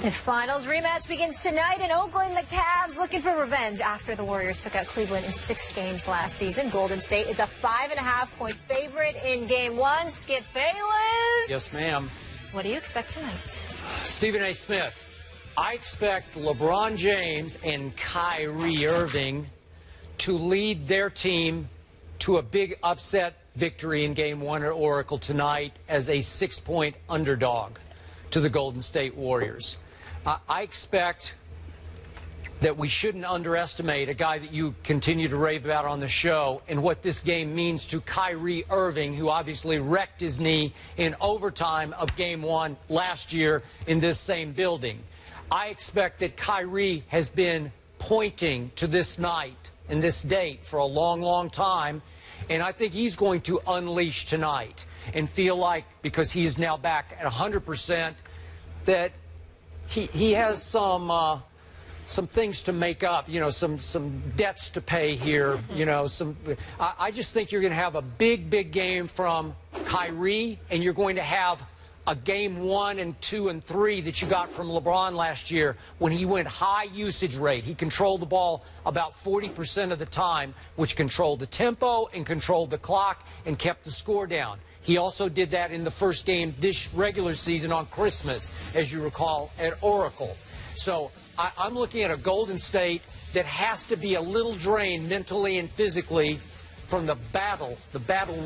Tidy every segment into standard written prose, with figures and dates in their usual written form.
The finals rematch begins tonight in Oakland. The Cavs looking for revenge after the Warriors took out Cleveland in 6 games last season. Golden State is a 5.5-point favorite in Game 1. Skip Bayless. Yes, ma'am. What do you expect tonight? Stephen A. Smith. I expect LeBron James and Kyrie Irving to lead their team to a big upset victory in Game 1 at Oracle tonight as a 6-point underdog to the Golden State Warriors. I expect that we shouldn't underestimate a guy that you continue to rave about on the show and what this game means to Kyrie Irving, who obviously wrecked his knee in overtime of Game 1 last year in this same building. I expect that Kyrie has been pointing to this night and this date for a long, long time, and I think he's going to unleash tonight and feel like, because he's now back at 100%, that he has some things to make up, you know, some debts to pay here, you know, I just think you're going to have a big game from Kyrie, and you're going to have a Game 1 and 2 and 3 that you got from LeBron last year when he went high usage rate. He controlled the ball about 40% of the time, which controlled the tempo and controlled the clock and kept the score down. He also did that in the first game this regular season on Christmas, as you recall, at Oracle. So I'm looking at a Golden State that has to be a little drained mentally and physically from the battle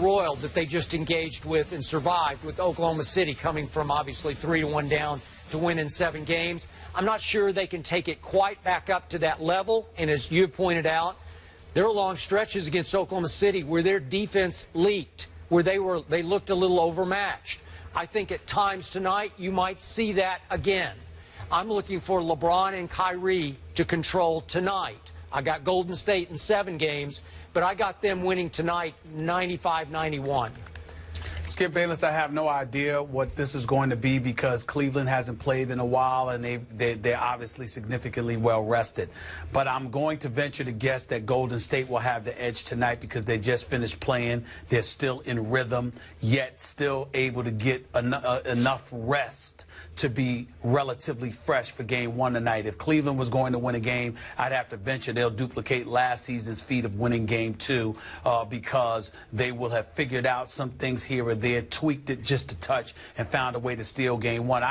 royal that they just engaged with and survived with Oklahoma City, coming from obviously 3-1 down to win in 7 games. I'm not sure they can take it quite back up to that level, and as you've pointed out, there are long stretches against Oklahoma City where their defense leaked, where they looked a little overmatched. I think at times tonight you might see that again. I'm looking for LeBron and Kyrie to control tonight. I got Golden State in 7 games, but I got them winning tonight 95-91. Skip Bayless, I have no idea what this is going to be because Cleveland hasn't played in a while and they're obviously significantly well rested. But I'm going to venture to guess that Golden State will have the edge tonight because they just finished playing. They're still in rhythm, yet still able to get enough rest to be relatively fresh for Game 1 tonight. If Cleveland was going to win a game, I'd have to venture they'll duplicate last season's feat of winning Game 2 because they will have figured out some things here or there, tweaked it just a touch, and found a way to steal Game 1.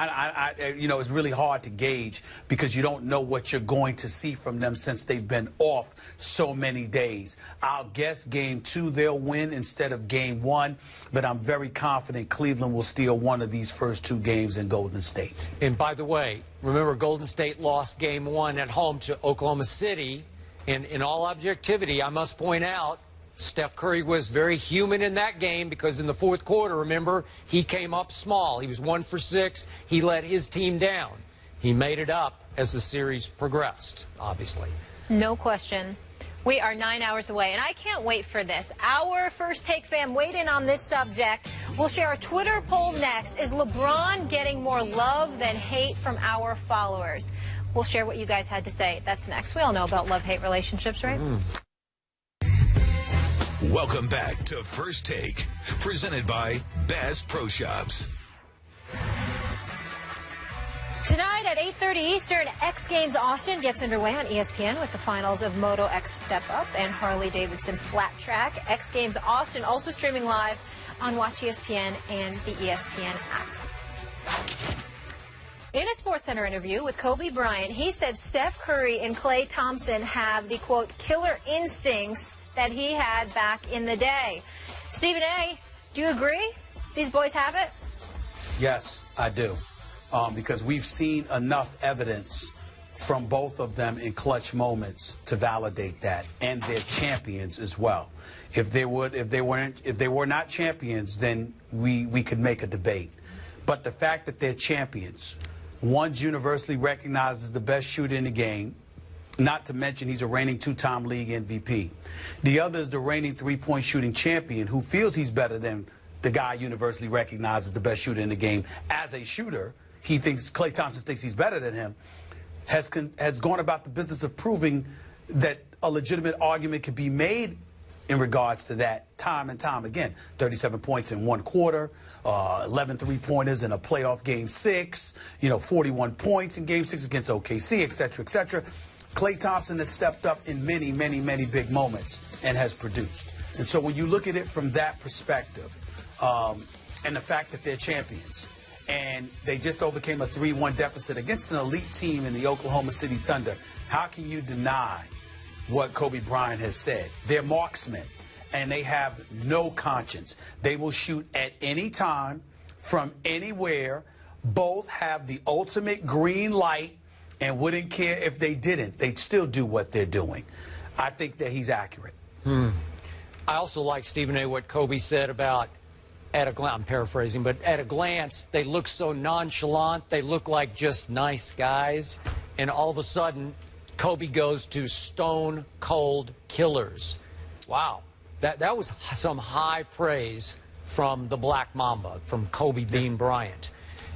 You know, it's really hard to gauge because you don't know what you're going to see from them since they've been off so many days. I'll guess Game 2 they'll win instead of Game 1, but I'm very confident Cleveland will steal one of these first 2 games in Golden State. And by the way, remember Golden State lost Game 1 at home to Oklahoma City. And in all objectivity, I must point out, Steph Curry was very human in that game because in the 4th quarter, remember, he came up small. He was 1 for 6. He let his team down. He made it up as the series progressed, obviously. No question. We are 9 hours away, and I can't wait for this. Our First Take fam weighed in on this subject. We'll share a Twitter poll next. Is LeBron getting more love than hate from our followers? We'll share what you guys had to say. That's next. We all know about love-hate relationships, right? Welcome back to First Take, presented by Bass Pro Shops. Tonight at 8:30 Eastern, X Games Austin gets underway on ESPN with the finals of Moto X Step Up and Harley-Davidson Flat Track. X Games Austin also streaming live on Watch ESPN and the ESPN app. In a SportsCenter interview with Kobe Bryant, he said Steph Curry and Klay Thompson have the, quote, killer instincts that he had back in the day. Stephen A., do you agree? These boys have it? Yes, I do. Because we've seen enough evidence from both of them in clutch moments to validate that, and they're champions as well. If they were not champions, then we could make a debate. But the fact that they're champions, one's universally recognized as the best shooter in the game, not to mention he's a reigning 2-time league MVP. The other is the reigning 3-point shooting champion who feels he's better than the guy universally recognized as the best shooter in the game as a shooter. He thinks, Klay Thompson thinks he's better than him, has gone about the business of proving that a legitimate argument could be made in regards to that time and time again. 37 points in one quarter, 11 three-pointers in a playoff Game 6, 41 points in Game 6 against OKC, et cetera, et cetera. Klay Thompson has stepped up in many, many, many big moments and has produced. And so when you look at it from that perspective, and the fact that they're champions, and they just overcame a 3-1 deficit against an elite team in the Oklahoma City Thunder, how can you deny what Kobe Bryant has said? They're marksmen, and they have no conscience. They will shoot at any time, from anywhere. Both have the ultimate green light and wouldn't care if they didn't. They'd still do what they're doing. I think that he's accurate. I also like, Stephen A., what Kobe said about, at a glance, I'm paraphrasing, but at a glance, they look so nonchalant. They look like just nice guys. And all of a sudden, Kobe goes to stone cold killers. Wow. That was some high praise from the Black Mamba, from Kobe Bean Bryant.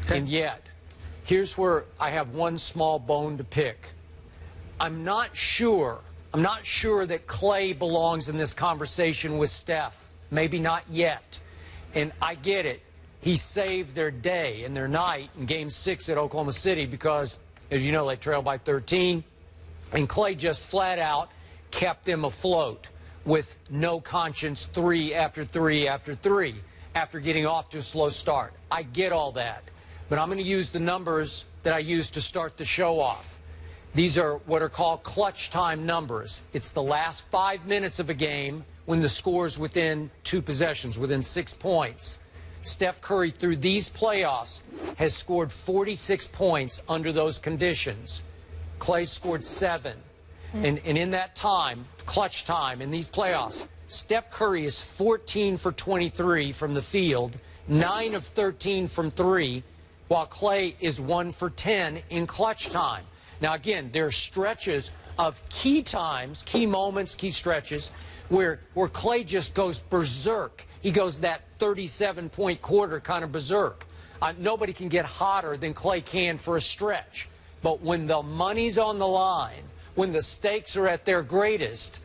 And yet, here's where I have one small bone to pick. I'm not sure that Klay belongs in this conversation with Steph. Maybe not yet. And I get it. He saved their day and their night in Game 6 at Oklahoma City because, as you know, they trailed by 13. And Klay just flat out kept them afloat with no conscience, 3 after 3 after 3, after getting off to a slow start. I get all that. But I'm going to use the numbers that I used to start the show off. These are what are called clutch time numbers. It's the last 5 minutes of a game when the score's within 2 possessions, within 6 points. Steph Curry, through these playoffs, has scored 46 points under those conditions. Klay scored 7. And in that time, clutch time, in these playoffs, Steph Curry is 14 for 23 from the field, 9 of 13 from 3, while Klay is 1 for 10 in clutch time. Now, again, there are stretches of key times, key moments, key stretches, where Klay just goes berserk. He goes that 37-point quarter kind of berserk. Nobody can get hotter than Klay can for a stretch. But when the money's on the line, when the stakes are at their greatest,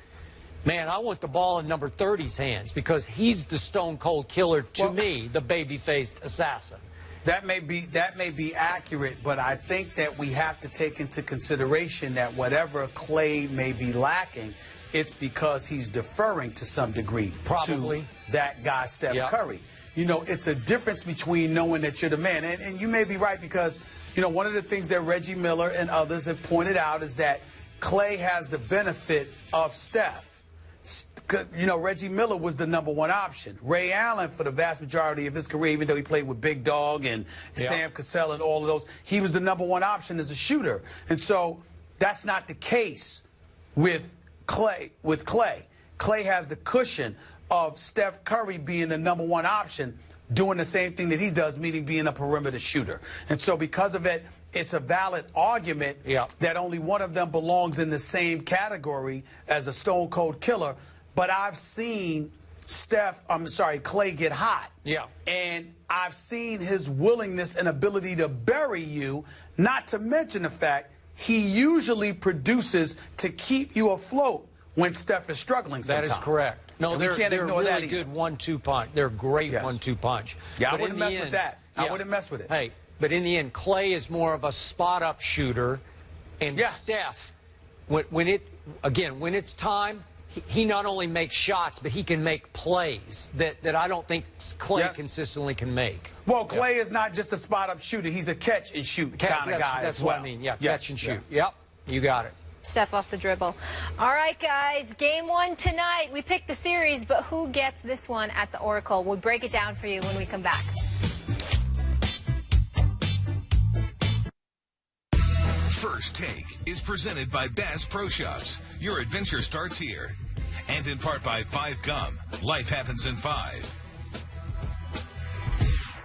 man, I want the ball in number 30's hands because he's the stone-cold killer to me, the baby-faced assassin. That may be accurate, but I think that we have to take into consideration that whatever Klay may be lacking, it's because he's deferring to some degree to that guy, Steph Curry. It's a difference between knowing that you're the man. And you may be right because, one of the things that Reggie Miller and others have pointed out is that Klay has the benefit of Steph. Reggie Miller was the #1 option. Ray Allen, for the vast majority of his career, even though he played with Big Dog and Sam Cassell and all of those, he was the #1 option as a shooter. And so that's not the case with Klay. Klay has the cushion of Steph Curry being the #1 option, doing the same thing that he does, meaning being a perimeter shooter. And so because of it, it's a valid argument that only one of them belongs in the same category as a stone-cold killer. But I've seen Klay get hot. And I've seen his willingness and ability to bury you, not to mention the fact he usually produces to keep you afloat when Steph is struggling sometimes. That is correct. No, they're a really good 1-2 punch. They're a great 1-2 punch. Yeah, I wouldn't mess with that. I wouldn't mess with it. Hey, but in the end, Klay is more of a spot-up shooter, and Steph, when it's time, he not only makes shots, but he can make plays that I don't think Klay consistently can make. Well, Klay is not just a spot-up shooter. He's a catch-and-shoot kind of guy That's as well. what I mean. Catch and shoot. Yep, you got it. Steph off the dribble. All right, guys, Game 1 tonight. We picked the series, but who gets this one at the Oracle? We'll break it down for you when we come back. First Take is presented by Bass Pro Shops. Your adventure starts here. And in part by 5 Gum. Life happens in 5.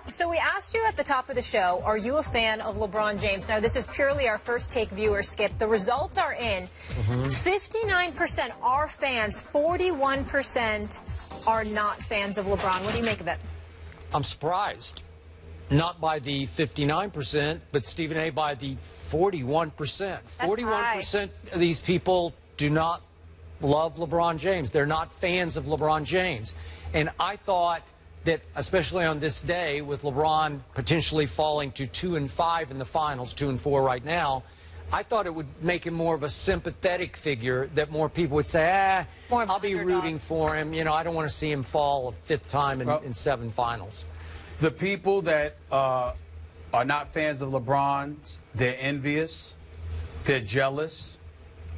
So we asked you at the top of the show, are you a fan of LeBron James? Now, this is purely our First Take viewer, Skip. The results are in. 59% are fans. 41% are not fans of LeBron. What do you make of it? I'm surprised. Not by the 59%, but Stephen A. by the 41%. 41% of these people do not love LeBron James. They're not fans of LeBron James. And I thought that, especially on this day, with LeBron potentially falling to 2-5 in the finals, 2-4 right now, I thought it would make him more of a sympathetic figure, that more people would say, I'll be rooting for him. You know, I don't want to see him fall a 5th time in 7 finals. The people that are not fans of LeBron, they're envious, they're jealous,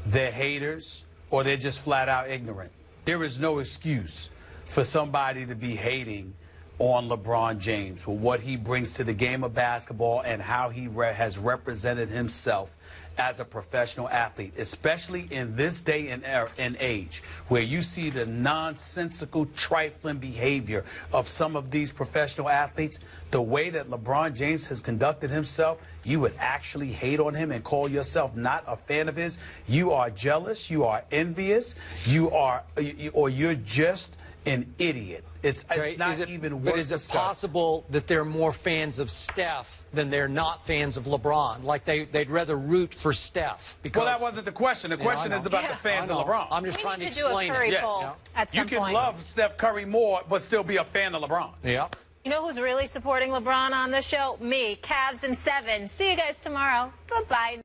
they're haters, or they're just flat out ignorant. There is no excuse for somebody to be hating on LeBron James for what he brings to the game of basketball and how he has represented himself as a professional athlete, especially in this day and age where you see the nonsensical, trifling behavior of some of these professional athletes. The way that LeBron James has conducted himself, you would actually hate on him and call yourself not a fan of his. You are jealous, you are envious, or you're just an idiot. It's not even worth But is it possible that they're more fans of Steph than they're not fans of LeBron? Like they'd rather root for Steph? Because, well, that wasn't the question. The question is about the fans of LeBron. I'm just trying to explain it. You can love Steph Curry more, but still be a fan of LeBron. Yeah. You know who's really supporting LeBron on this show? Me, Cavs in 7. See you guys tomorrow. Bye-bye.